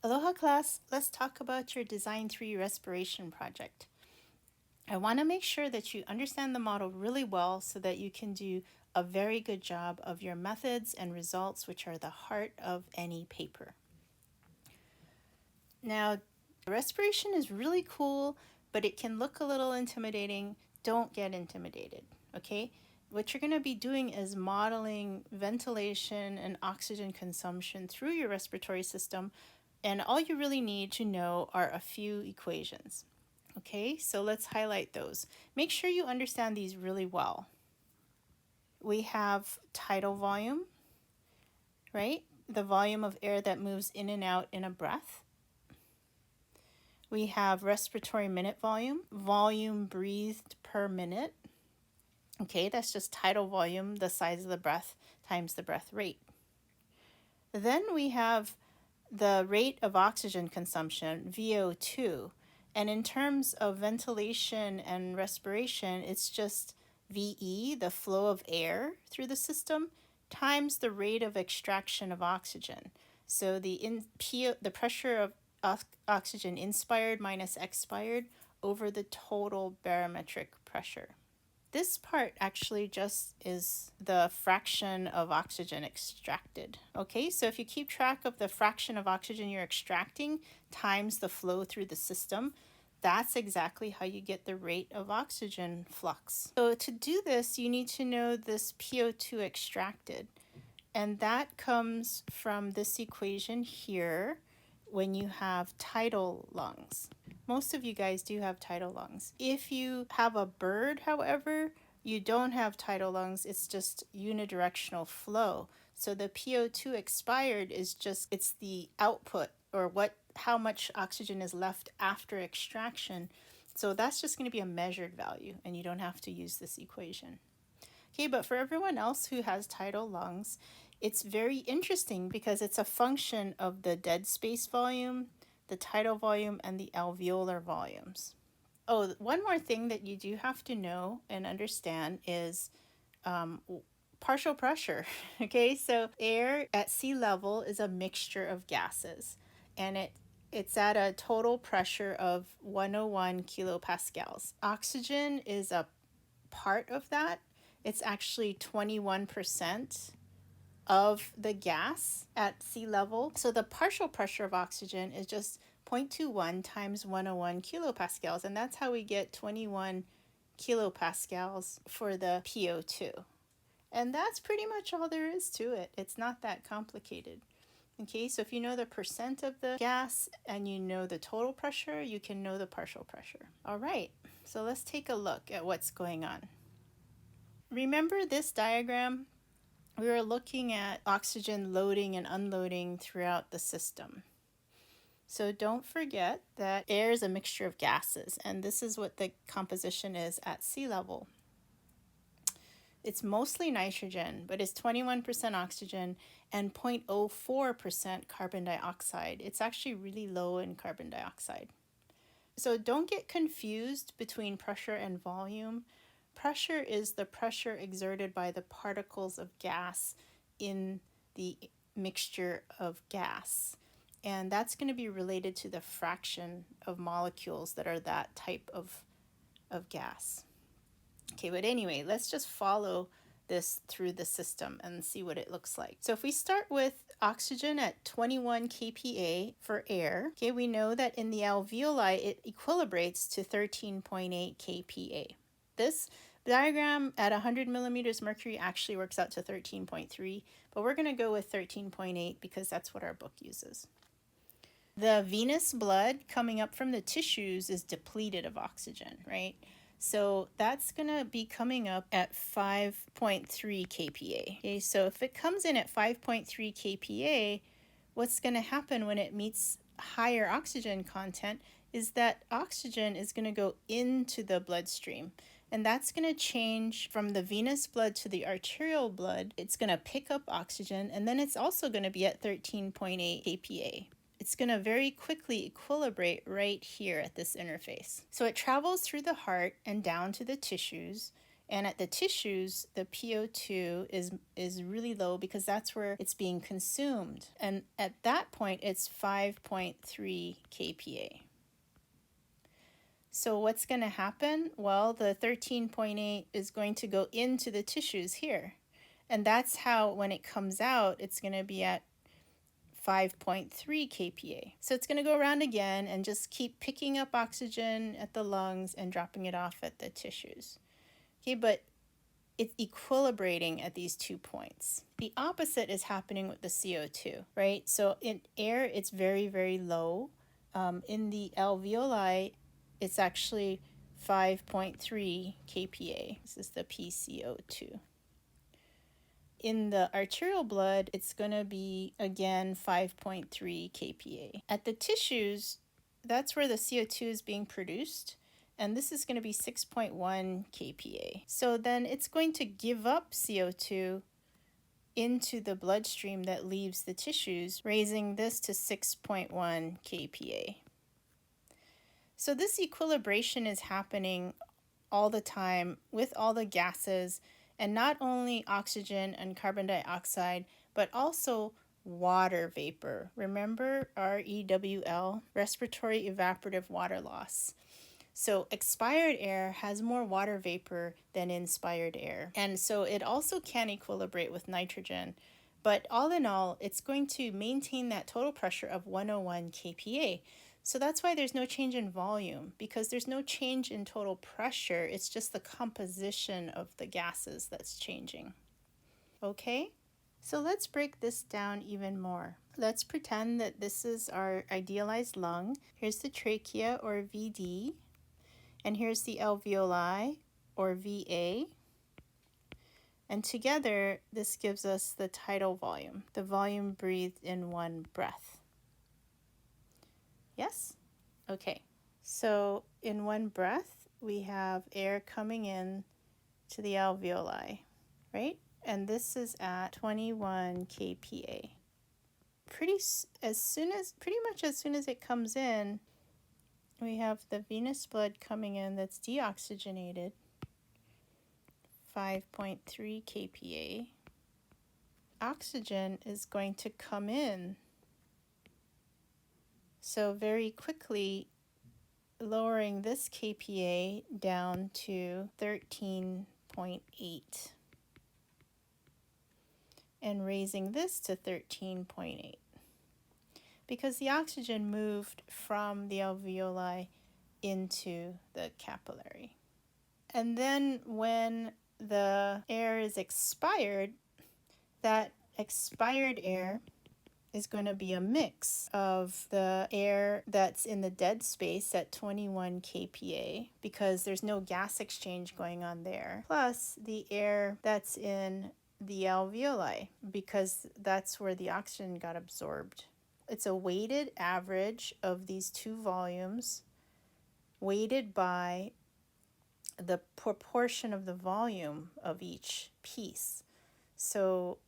Aloha class, let's talk about your Design 3 respiration project. I want to make sure that you understand the model really well so that you can do a very good job of your methods and results, which are the heart of any paper. Now, respiration is really cool, but it can look a little intimidating. Don't get intimidated, okay? What you're going to be doing is modeling ventilation and oxygen consumption through your respiratory system, and all you really need to know are a few equations. Okay, so let's highlight those. Make sure you understand these really well. We have tidal volume, right? The volume of air that moves in and out in a breath. We have respiratory minute volume, volume breathed per minute. Okay, that's just tidal volume, the size of the breath times the breath rate. Then we have the rate of oxygen consumption, VO2. And in terms of ventilation and respiration, it's just VE, the flow of air through the system, times the rate of extraction of oxygen. So the pressure of oxygen inspired minus expired over the total barometric pressure. This part actually just is the fraction of oxygen extracted. Okay, so if you keep track of the fraction of oxygen you're extracting times the flow through the system, that's exactly how you get the rate of oxygen flux. So to do this, you need to know this PO2 extracted. And that comes from this equation here when you have tidal lungs. Most of you guys do have tidal lungs. If you have a bird, however, you don't have tidal lungs, it's just unidirectional flow. So the PO2 expired is just, it's the output or how much oxygen is left after extraction. So that's just going to be a measured value and you don't have to use this equation. Okay, but for everyone else who has tidal lungs, it's very interesting because it's a function of the dead space volume, the tidal volume, and the alveolar volumes. Oh, one more thing that you do have to know and understand is partial pressure. Okay, so air at sea level is a mixture of gases, and it's at a total pressure of 101 kilopascals. Oxygen is a part of that. It's actually 21% of the gas at sea level. So the partial pressure of oxygen is just 0.21 times 101 kilopascals, and that's how we get 21 kilopascals for the PO2. And that's pretty much all there is to it. It's not that complicated. Okay, so if you know the percent of the gas and you know the total pressure, you can know the partial pressure. All right, so let's take a look at what's going on. Remember this diagram? We were looking at oxygen loading and unloading throughout the system. So don't forget that air is a mixture of gases, and this is what the composition is at sea level. It's mostly nitrogen, but it's 21% oxygen and 0.04% carbon dioxide. It's actually really low in carbon dioxide. So don't get confused between pressure and volume. Pressure is the pressure exerted by the particles of gas in the mixture of gas. And that's going to be related to the fraction of molecules that are that type of gas. Okay, but anyway, let's just follow this through the system and see what it looks like. So if we start with oxygen at 21 kPa for air, okay, we know that in the alveoli it equilibrates to 13.8 kPa. This diagram at 100 millimeters mercury actually works out to 13.3, but we're going to go with 13.8 because that's what our book uses. The venous blood coming up from the tissues is depleted of oxygen, right? So that's going to be coming up at 5.3 kPa. Okay, so if it comes in at 5.3 kPa, what's going to happen when it meets higher oxygen content is that oxygen is going to go into the bloodstream. And that's going to change from the venous blood to the arterial blood. It's going to pick up oxygen, and then it's also going to be at 13.8 kPa. It's going to very quickly equilibrate right here at this interface. So it travels through the heart and down to the tissues. And at the tissues, the PO2 is really low because that's where it's being consumed. And at that point, it's 5.3 kPa. So what's going to happen? Well, the 13.8 is going to go into the tissues here. And that's how, when it comes out, it's going to be at 5.3 kPa. So it's going to go around again and just keep picking up oxygen at the lungs and dropping it off at the tissues. Okay, but it's equilibrating at these 2 points. The opposite is happening with the CO2, right? So in air, it's very, very low. In the alveoli, it's actually 5.3 kPa. This is the PCO2. In the arterial blood, it's going to be, again, 5.3 kPa. At the tissues, that's where the CO2 is being produced, and this is going to be 6.1 kPa. So then it's going to give up CO2 into the bloodstream that leaves the tissues, raising this to 6.1 kPa. So this equilibration is happening all the time with all the gases, and not only oxygen and carbon dioxide, but also water vapor. Remember REWL, respiratory evaporative water loss. So expired air has more water vapor than inspired air. And so it also can equilibrate with nitrogen. But all in all, it's going to maintain that total pressure of 101 kPa. So that's why there's no change in volume, because there's no change in total pressure. It's just the composition of the gases that's changing. Okay? So let's break this down even more. Let's pretend that this is our idealized lung. Here's the trachea, or VD. And here's the alveoli, or VA. And together, this gives us the tidal volume, the volume breathed in one breath. Yes? Okay. So in one breath, we have air coming in to the alveoli, right? And this is at 21 kPa. Pretty much as soon as it comes in, we have the venous blood coming in that's deoxygenated, 5.3 kPa. Oxygen is going to come in. So very quickly lowering this kPa down to 13.8 and raising this to 13.8 because the oxygen moved from the alveoli into the capillary. And then when the air is expired, that expired air is going to be a mix of the air that's in the dead space at 21 kPa because there's no gas exchange going on there, plus the air that's in the alveoli because that's where the oxygen got absorbed. It's a weighted average of these two volumes, weighted by the proportion of the volume of each piece. So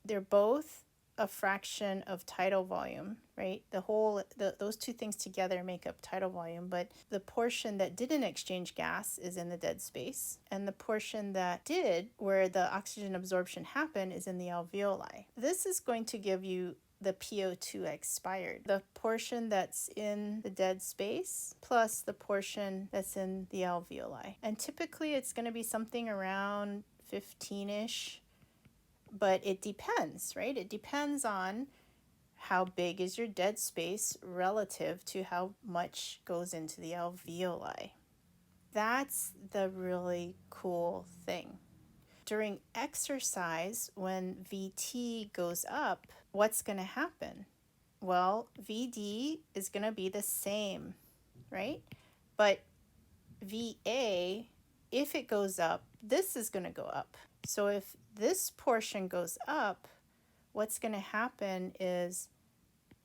they're both a fraction of tidal volume, right? Those two things together make up tidal volume, but the portion that didn't exchange gas is in the dead space, and the portion that did, where the oxygen absorption happened, is in the alveoli. This is going to give you the PO2 expired, the portion that's in the dead space plus the portion that's in the alveoli. And typically it's going to be something around 15-ish, but it depends, right? It depends on how big is your dead space relative to how much goes into the alveoli. That's the really cool thing. During exercise, when VT goes up, what's going to happen? Well, VD is going to be the same, right? But VA, if it goes up, this is going to go up. So if this portion goes up, what's going to happen is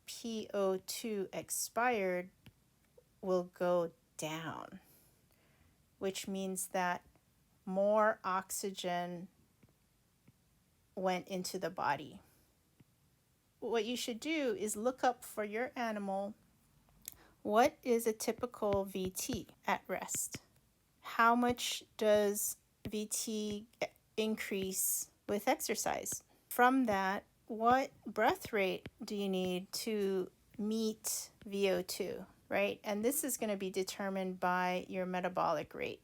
PO2 expired will go down, which means that more oxygen went into the body. What you should do is look up for your animal, what is a typical VT at rest? How much does VT increase with exercise. From that, what breath rate do you need to meet VO2, right? And this is going to be determined by your metabolic rate,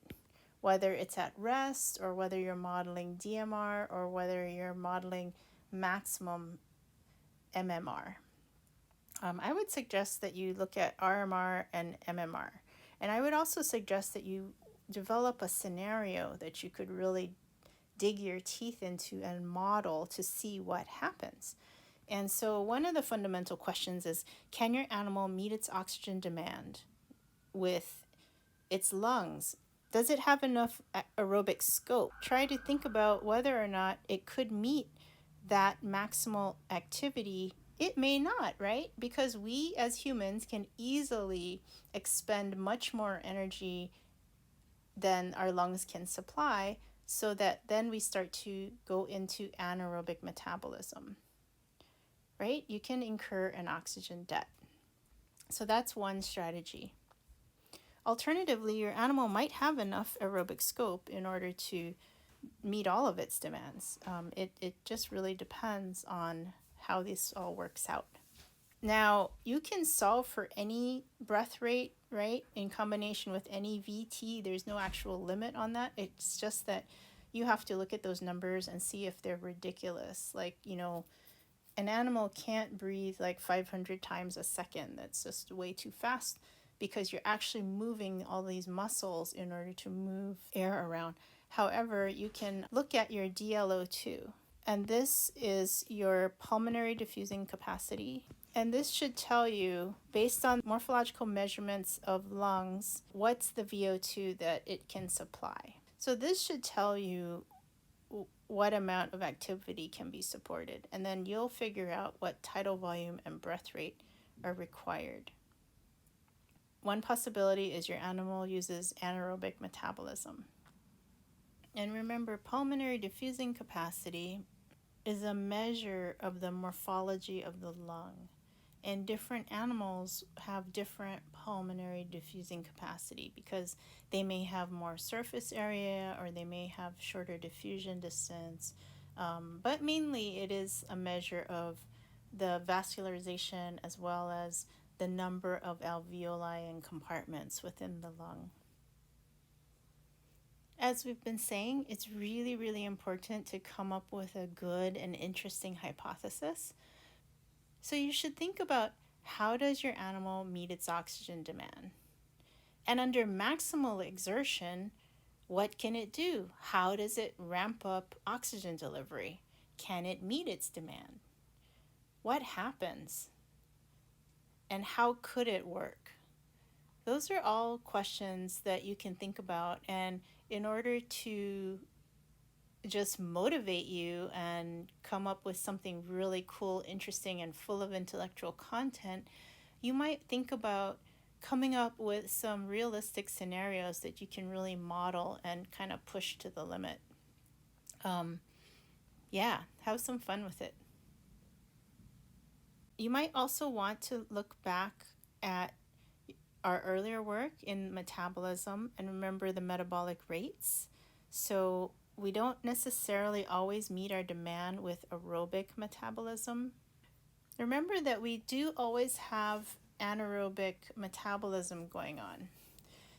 whether it's at rest or whether you're modeling DMR or whether you're modeling maximum MMR. I would suggest that you look at RMR and MMR. And I would also suggest that you develop a scenario that you could really dig your teeth into and model to see what happens. And so one of the fundamental questions is, can your animal meet its oxygen demand with its lungs? Does it have enough aerobic scope? Try to think about whether or not it could meet that maximal activity. It may not, right? Because we as humans can easily expend much more energy than our lungs can supply, so that then we start to go into anaerobic metabolism, right? You can incur an oxygen debt. So that's one strategy. Alternatively, your animal might have enough aerobic scope in order to meet all of its demands. It just really depends on how this all works out. Now, you can solve for any breath rate, right, in combination with any VT. There's no actual limit on that. It's just that you have to look at those numbers and see if they're ridiculous. Like, an animal can't breathe like 500 times a second. That's just way too fast, because you're actually moving all these muscles in order to move air around. However, you can look at your DLO2, and this is your pulmonary diffusing capacity. And this should tell you, based on morphological measurements of lungs, what's the VO2 that it can supply. So this should tell you what amount of activity can be supported, and then you'll figure out what tidal volume and breath rate are required. One possibility is your animal uses anaerobic metabolism. And remember, pulmonary diffusing capacity is a measure of the morphology of the lung. And different animals have different pulmonary diffusing capacity because they may have more surface area or they may have shorter diffusion distance. But mainly it is a measure of the vascularization as well as the number of alveoli and compartments within the lung. As we've been saying, it's really, really important to come up with a good and interesting hypothesis. So you should think about, how does your animal meet its oxygen demand? And under maximal exertion, what can it do? How does it ramp up oxygen delivery? Can it meet its demand? What happens? And how could it work? Those are all questions that you can think about. And in order to just motivate you and come up with something really cool, interesting, and full of intellectual content, you might think about coming up with some realistic scenarios that you can really model and kind of push to the limit. Yeah, have some fun with it. You might also want to look back at our earlier work in metabolism and remember the metabolic rates. So we don't necessarily always meet our demand with aerobic metabolism. Remember that we do always have anaerobic metabolism going on.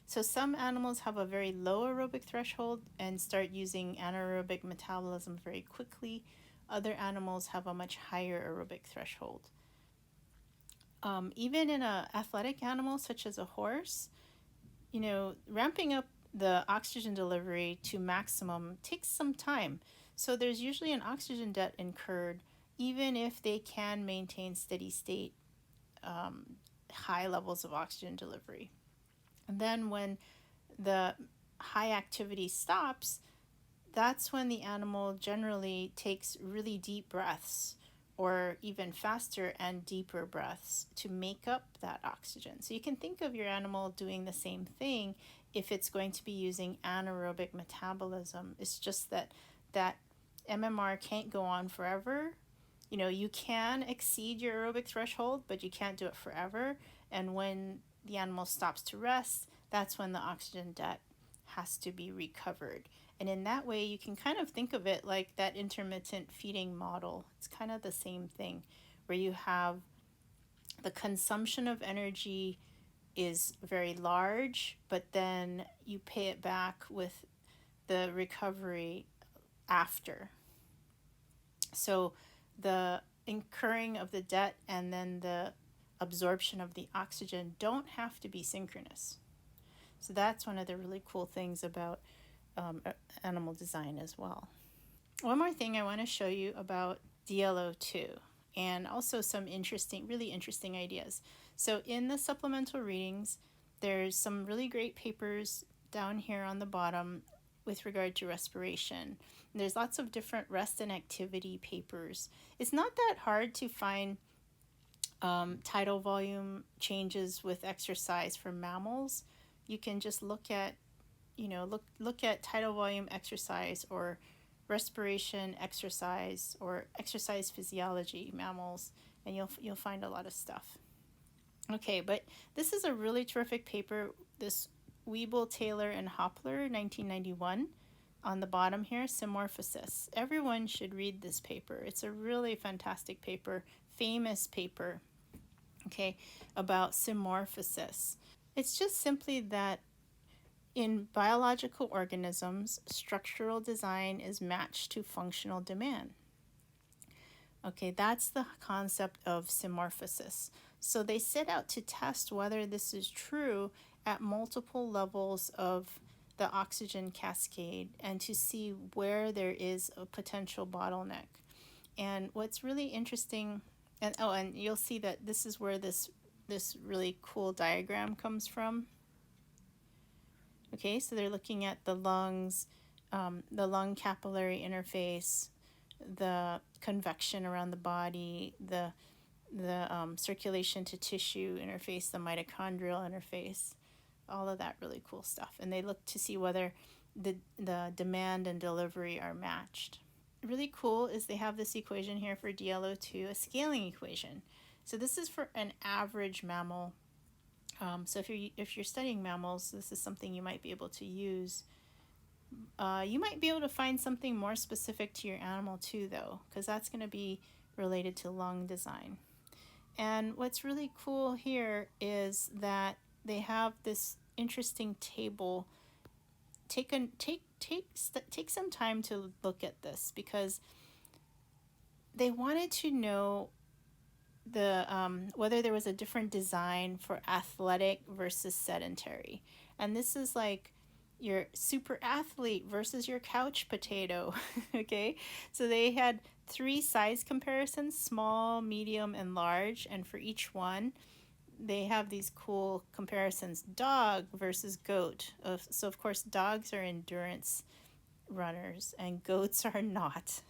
So some animals have a very low aerobic threshold and start using anaerobic metabolism very quickly. Other animals have a much higher aerobic threshold. Even in an athletic animal such as a horse, ramping up the oxygen delivery to maximum takes some time. So there's usually an oxygen debt incurred, even if they can maintain steady state high levels of oxygen delivery. And then when the high activity stops, that's when the animal generally takes really deep breaths, or even faster and deeper breaths, to make up that oxygen. So you can think of your animal doing the same thing if it's going to be using anaerobic metabolism. It's just that MMR can't go on forever. You can exceed your aerobic threshold, but you can't do it forever. And when the animal stops to rest, that's when the oxygen debt has to be recovered. And in that way, you can kind of think of it like that intermittent feeding model. It's kind of the same thing, where you have the consumption of energy is very large, but then you pay it back with the recovery after. So the incurring of the debt and then the absorption of the oxygen don't have to be synchronous. So that's one of the really cool things about animal design as well. One more thing I want to show you about DLO2 and also some really interesting ideas. So in the supplemental readings, there's some really great papers down here on the bottom with regard to respiration. And there's lots of different rest and activity papers. It's not that hard to find tidal volume changes with exercise for mammals. You can just look at look at tidal volume exercise or respiration exercise or exercise physiology mammals, and you'll find a lot of stuff. Okay, but this is a really terrific paper. This Wiebel, Taylor, and Hopler, 1991. On the bottom here, Symmorphosis. Everyone should read this paper. It's a really fantastic paper, famous paper, okay, about symmorphosis. It's just simply that in biological organisms, structural design is matched to functional demand. Okay, that's the concept of symmorphosis. So they set out to test whether this is true at multiple levels of the oxygen cascade and to see where there is a potential bottleneck. And what's really interesting, and you'll see that this is where this really cool diagram comes from. Okay, so they're looking at the lungs, the lung capillary interface, the convection around the body, the circulation to tissue interface, the mitochondrial interface, all of that really cool stuff. And they look to see whether the demand and delivery are matched. Really cool is they have this equation here for DLO2, a scaling equation. So this is for an average mammal. So if you're studying mammals, this is something you might be able to use. You might be able to find something more specific to your animal too, though, because that's going to be related to lung design. And what's really cool here is that they have this interesting table. Take some time to look at this, because they wanted to know whether there was a different design for athletic versus sedentary. And this is like your super athlete versus your couch potato. Okay, so they had 3 size comparisons: small, medium, and large. And for each one, they have these cool comparisons: dog versus goat. So of course dogs are endurance runners and goats are not.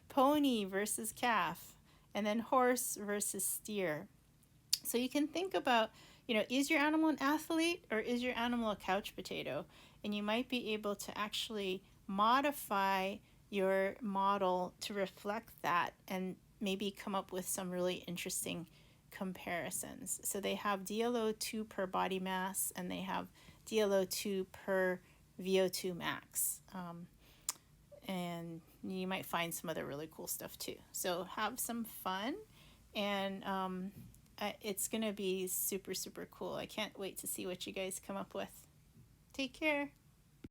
Pony versus calf, and then horse versus steer. So you can think about, is your animal an athlete or is your animal a couch potato? And you might be able to actually modify your model to reflect that and maybe come up with some really interesting comparisons. So they have DLO2 per body mass and they have DLO2 per VO2 max. And you might find some other really cool stuff too. So have some fun, and it's going to be super, super cool. I can't wait to see what you guys come up with. Take care.